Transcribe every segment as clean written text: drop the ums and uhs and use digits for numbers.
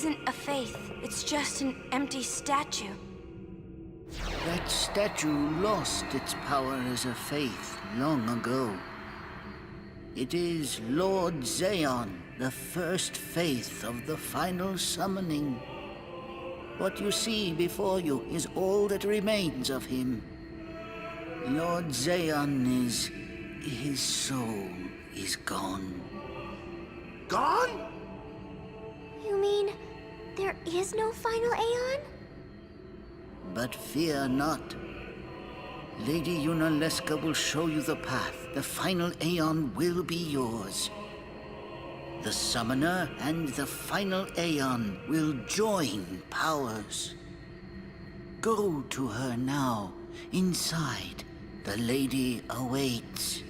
isn't a faith. It's just an empty statue. That statue lost its power as a faith long ago. It is Lord Zeon, the first faith of the final summoning. What you see before you is all that remains of him. Lord Zeon is... his soul is gone. Gone? You mean there is no final Aeon? But fear not. Lady Yunalesca will show you the path. The final Aeon will be yours. The Summoner and the final Aeon will join powers. Go to her now. Inside, the lady awaits.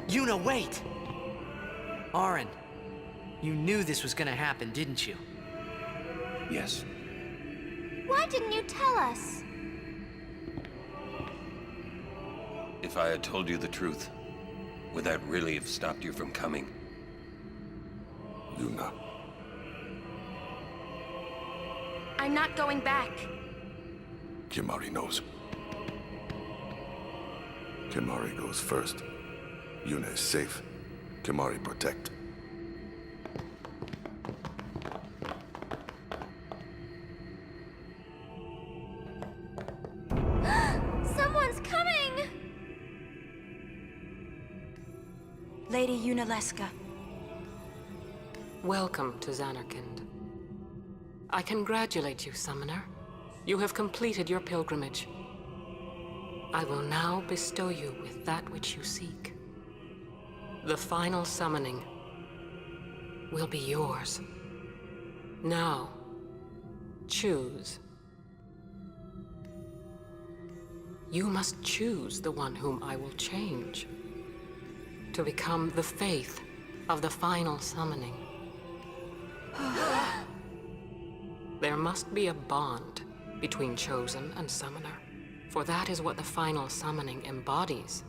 Yuna, wait! Auron, you knew this was gonna happen, didn't you? Yes. Why didn't you tell us? If I had told you the truth, would that really have stopped you from coming? Yuna. I'm not going back. Kimahri knows. Kimahri goes first. Yuna is safe. Kimahri protect. Someone's coming! Lady Yunalesca. Welcome to Zanarkand. I congratulate you, Summoner. You have completed your pilgrimage. I will now bestow you with that which you seek. The final summoning will be yours. Now, choose. You must choose the one whom I will change to become the faith of the final summoning. There must be a bond between Chosen and Summoner, for that is what the final summoning embodies.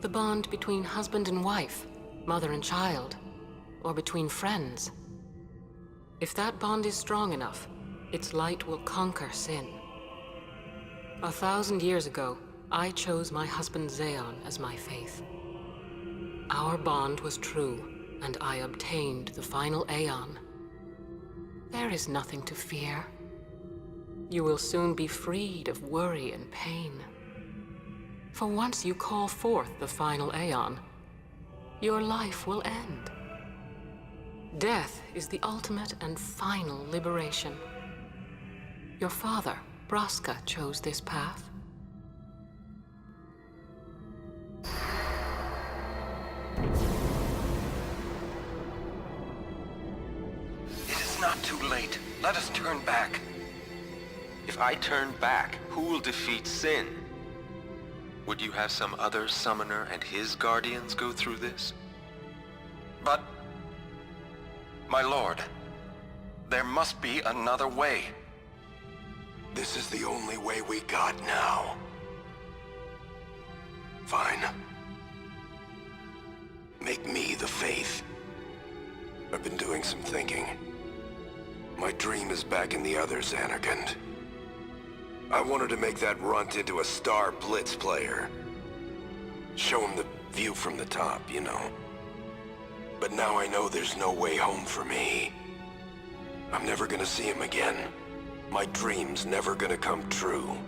The bond between husband and wife, mother and child, or between friends. If that bond is strong enough, its light will conquer sin. 1,000 years ago, I chose my husband Zeon as my faith. Our bond was true, and I obtained the final Aeon. There is nothing to fear. You will soon be freed of worry and pain. For once you call forth the final Aeon, your life will end. Death is the ultimate and final liberation. Your father, Braska, chose this path. It is not too late. Let us turn back. If I turn back, who will defeat sin? Would you have some other summoner and his guardians go through this? But... my lord, there must be another way. This is the only way we got now. Fine. Make me the faith. I've been doing some thinking. My dream is back in the other Zanarkand. I wanted to make that runt into a star blitz player. Show him the view from the top, you know. But now I know there's no way home for me. I'm never gonna see him again. My dream's never gonna come true.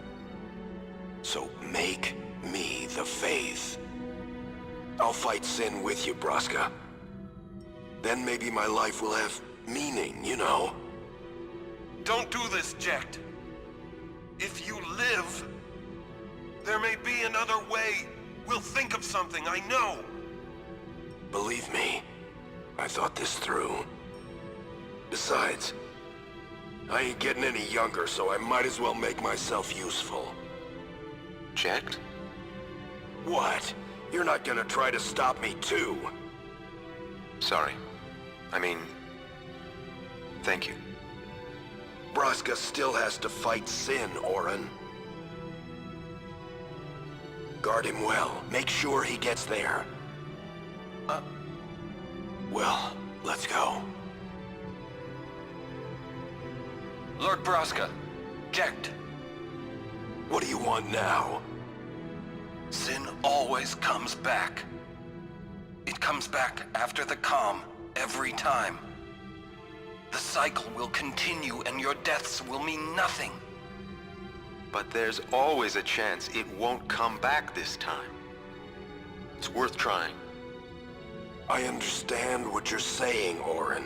So make me the faith. I'll fight sin with you, Braska. Then maybe my life will have meaning, you know? Don't do this, Jecht. If you live, there may be another way. We'll think of something, I know. Believe me, I thought this through. Besides, I ain't getting any younger, so I might as well make myself useful. Jecht? What? You're not gonna try to stop me too? Sorry. I mean... thank you. Braska still has to fight sin, Auron. Guard him well. Make sure he gets there. Well, let's go. Lord Braska, Jekt. What do you want now? Sin always comes back. It comes back after the calm, every time. The cycle will continue and your deaths will mean nothing. But there's always a chance it won't come back this time. It's worth trying. I understand what you're saying, Orin.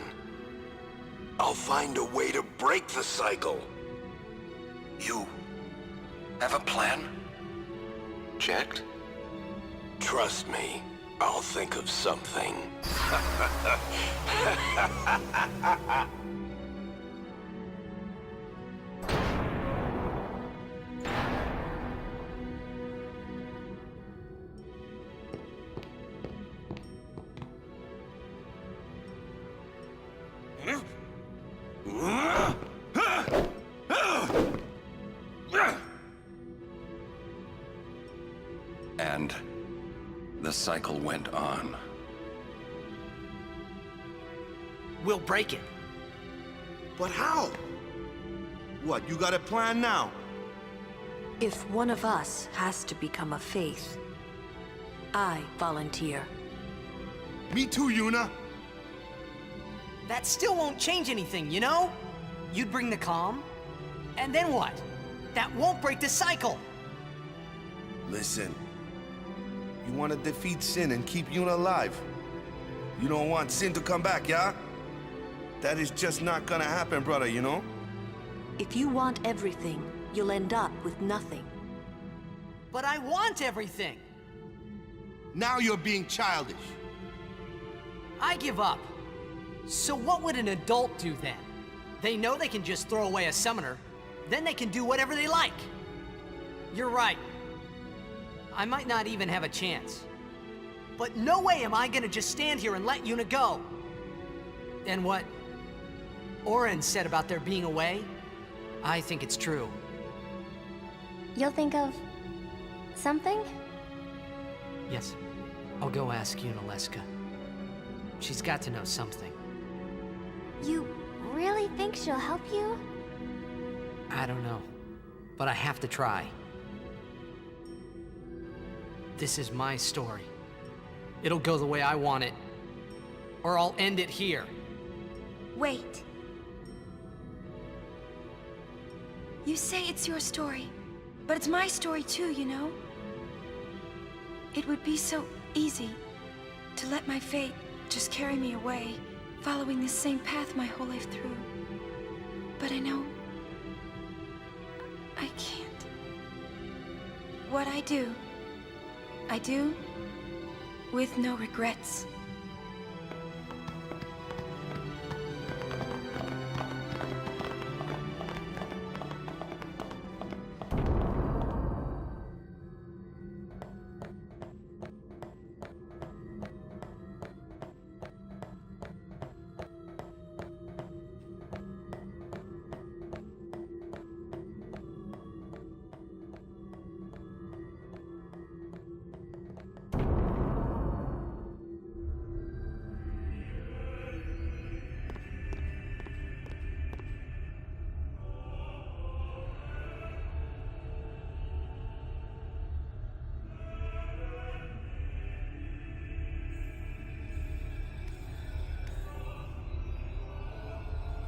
I'll find a way to break the cycle. You have a plan? Jekt? Trust me, I'll think of something. And the cycle went on. We'll break it. But how? What, you got a plan now? If one of us has to become a faith, I volunteer. Me too, Yuna. That still won't change anything, you know? You'd bring the calm, and then what? That won't break the cycle! Listen. You want to defeat Sin and keep Yuna alive. You don't want Sin to come back, yeah? That is just not gonna happen, brother, you know? If you want everything, you'll end up with nothing. But I want everything! Now you're being childish. I give up. So what would an adult do then? They know they can just throw away a summoner, then they can do whatever they like. You're right. I might not even have a chance. But no way am I gonna just stand here and let Yuna go. And what Orin said about there being a way, I think it's true. You'll think of something? Yes, I'll go ask Yunalesca. She's got to know something. You really think she'll help you? I don't know, but I have to try. This is my story. It'll go the way I want it, or I'll end it here. Wait. You say it's your story, but it's my story too, you know? It would be so easy to let my fate just carry me away, following the same path my whole life through. But I know I can't. What I do with no regrets.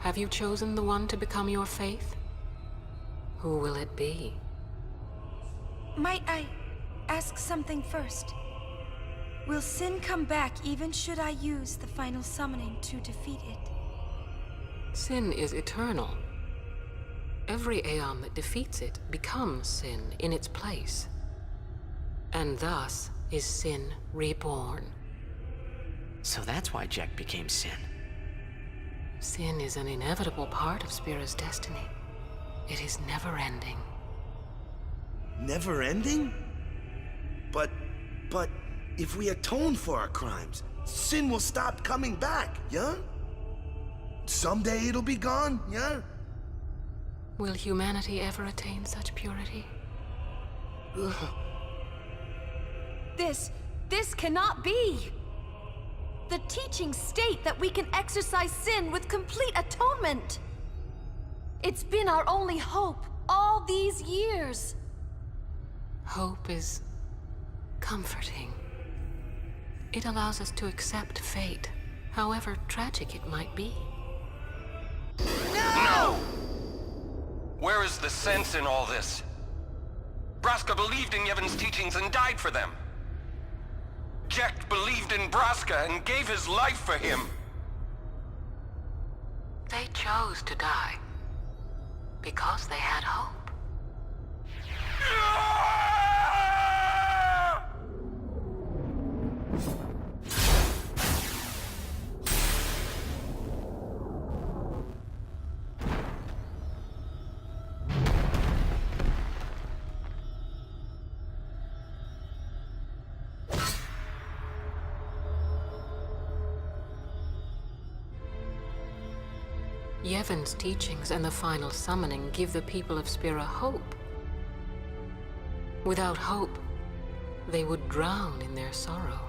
Have you chosen the one to become your faith? Who will it be? Might I ask something first? Will Sin come back even should I use the final summoning to defeat it? Sin is eternal. Every Aeon that defeats it becomes Sin in its place. And thus is Sin reborn. So that's why Jekt became Sin. Sin is an inevitable part of Spira's destiny. It is never-ending. Never ending? But if we atone for our crimes, Sin will stop coming back, yeah? Someday it'll be gone, yeah? Will humanity ever attain such purity? This cannot be! The teachings state that we can exercise sin with complete atonement. It's been our only hope all these years. Hope is comforting. It allows us to accept fate, however tragic it might be. No! Where is the sense in all this? Braska believed in Yevon's teachings and died for them. Jekt believed in Braska and gave his life for him. They chose to die because they had hope. Yevon's teachings and the final summoning give the people of Spira hope. Without hope, they would drown in their sorrow.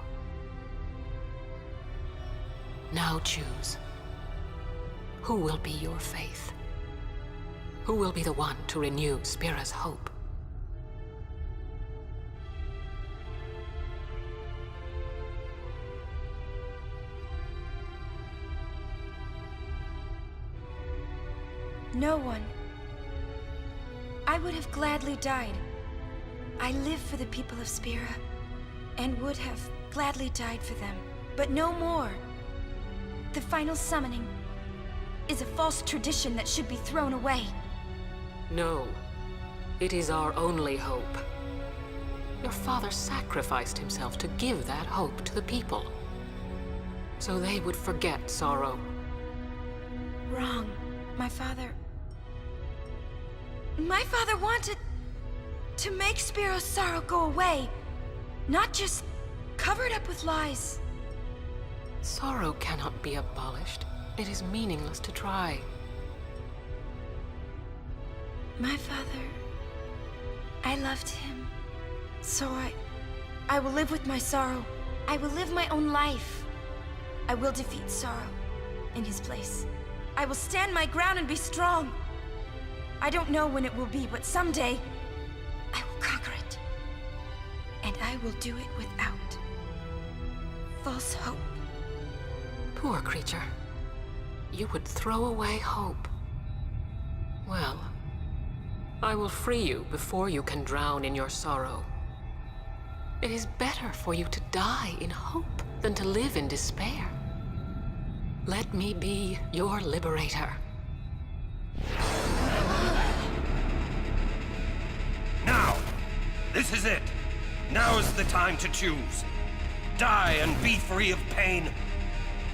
Now choose. Who will be your faith? Who will be the one to renew Spira's hope? No one. I would have gladly died. I live for the people of Spira, and would have gladly died for them, but no more. The final summoning is a false tradition that should be thrown away. No, it is our only hope. Your father sacrificed himself to give that hope to the people, so they would forget sorrow. Wrong. My father wanted to make Spiro's sorrow go away, not just cover it up with lies. Sorrow cannot be abolished. It is meaningless to try. My father, I loved him. So I will live with my sorrow. I will live my own life. I will defeat sorrow in his place. I will stand my ground and be strong. I don't know when it will be, but someday I will conquer it. And I will do it without false hope. Poor creature. You would throw away hope. Well, I will free you before you can drown in your sorrow. It is better for you to die in hope than to live in despair. Let me be your liberator. Now! This is it! Now is the time to choose. Die and be free of pain,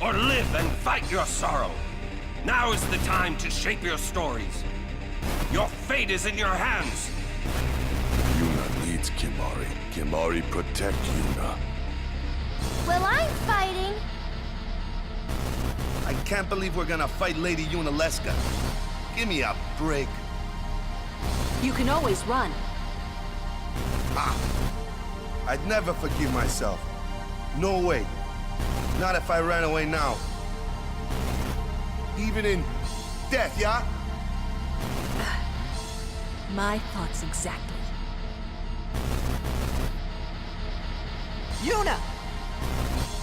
or live and fight your sorrow. Now is the time to shape your stories. Your fate is in your hands. Yuna needs Kimahri. Kimahri protect Yuna. Well, I'm fighting. I can't believe we're gonna fight Lady Yunalesca. Give me a break. You can always run. I'd never forgive myself. No way. Not if I ran away now. Even in death, yeah? My thoughts exactly. Yuna!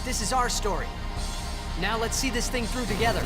This is our story. Now let's see this thing through together.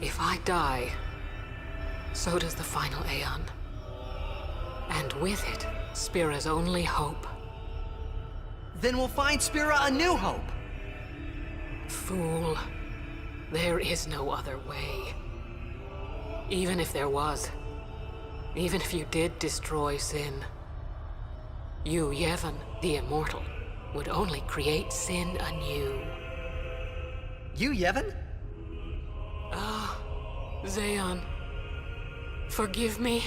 If I die, so does the final Aeon. And with it, Spira's only hope. Then we'll find Spira a new hope. Fool. There is no other way. Even if there was, even if you did destroy Sin, you, Yevon, the Immortal, would only create Sin anew. You, Yevon? Ah, Zeon. Forgive me.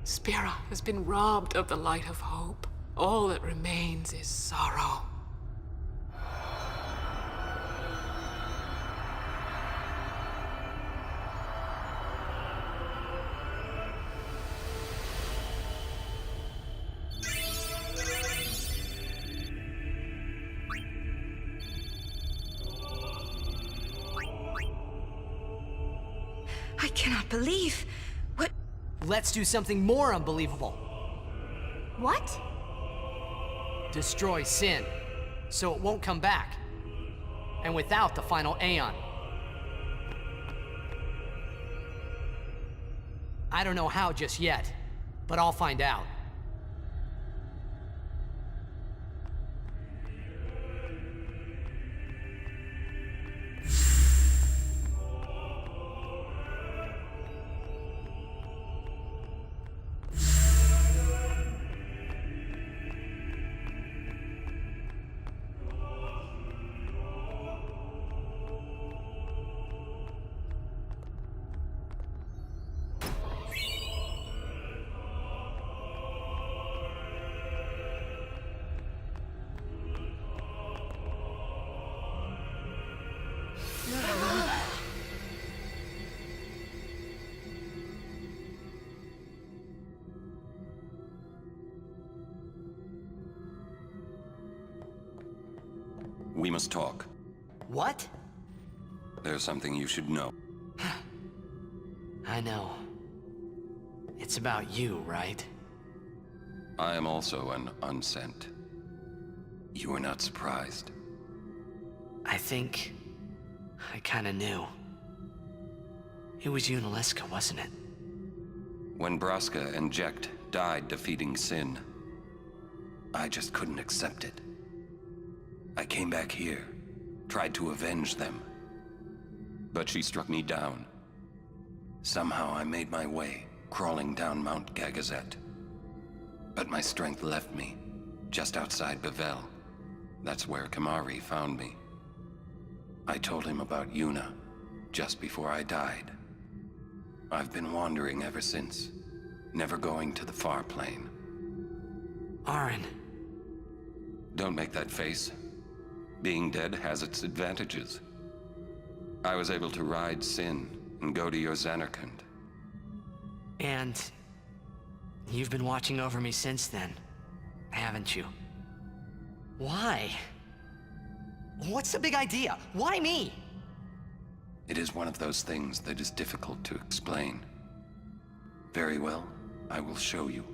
Spira has been robbed of the light of hope. All that remains is sorrow. I cannot believe what... Let's do something more unbelievable. What? Destroy Sin, so it won't come back. And without the final Aeon. I don't know how just yet, but I'll find out. We must talk. What? There's something you should know. I know. It's about you, right? I am also an unsent. You are not surprised. I think... I kinda knew. It was Yunalesca, wasn't it? When Braska and Jecht died defeating Sin, I just couldn't accept it. I came back here, tried to avenge them. But she struck me down. Somehow I made my way, crawling down Mount Gagazet. But my strength left me, just outside Bevel. That's where Kamari found me. I told him about Yuna, just before I died. I've been wandering ever since, never going to the far plane. Aaron. Don't make that face. Being dead has its advantages. I was able to ride Sin and go to your Zanarkand. And... you've been watching over me since then, haven't you? Why? What's the big idea? Why me? It is one of those things that is difficult to explain. Very well, I will show you.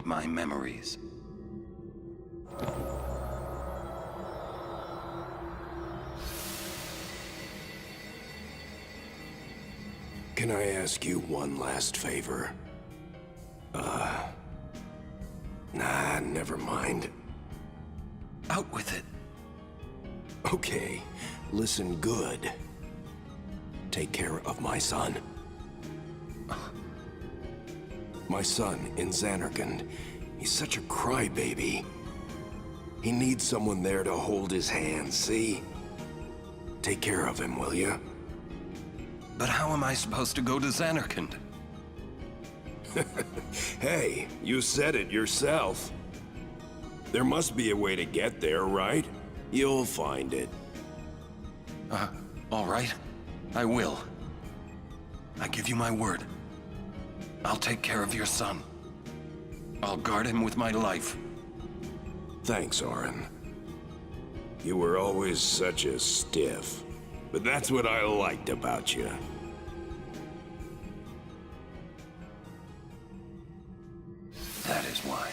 My memories. Can I ask you one last favor? Nah, never mind. Out with it. Okay, listen good. Take care of my son. My son in Zanarkand. He's such a crybaby. He needs someone there to hold his hand, see? Take care of him, will you? But how am I supposed to go to Zanarkand? Hey, you said it yourself. There must be a way to get there, right? You'll find it. All right. I will. I give you my word. I'll take care of your son. I'll guard him with my life. Thanks, Orin. You were always such a stiff. But that's what I liked about you. That is why.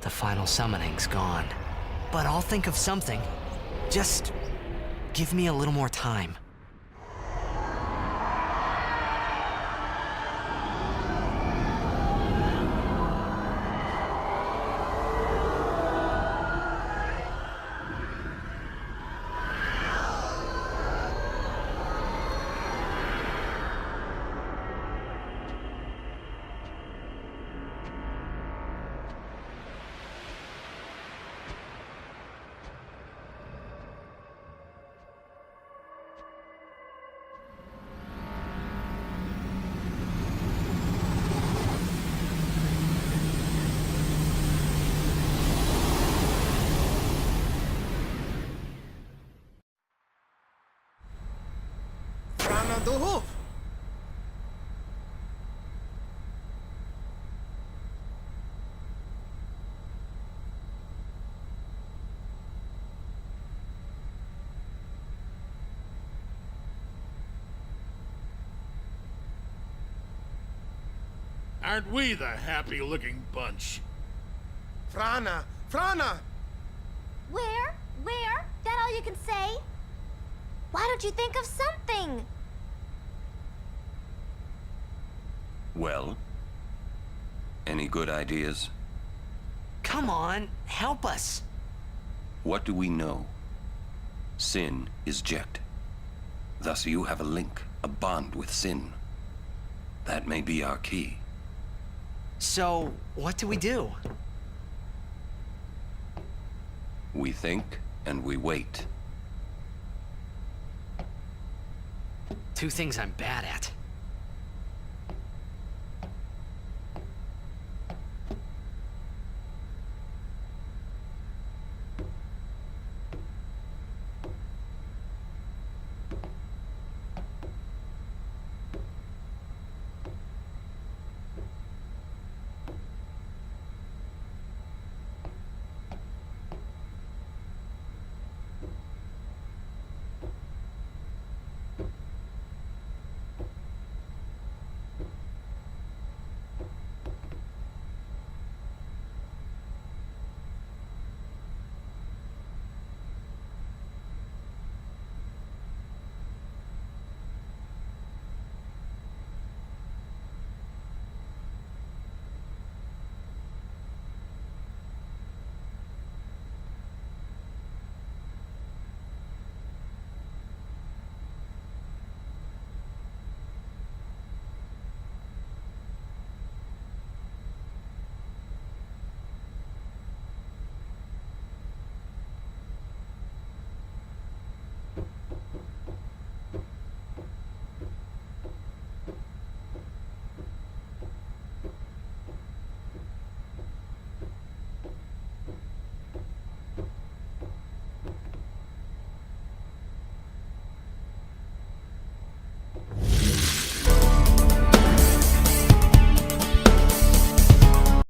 The final summoning's gone. But I'll think of something. Just give me a little more time. Aren't we the happy-looking bunch? Frana! Frana! Where? That all you can say? Why don't you think of something? Well? Any good ideas? Come on, help us. What do we know? Sin is Jet. Thus you have a link, a bond with Sin. That may be our key. So, what do we do? We think and we wait. Two things I'm bad at.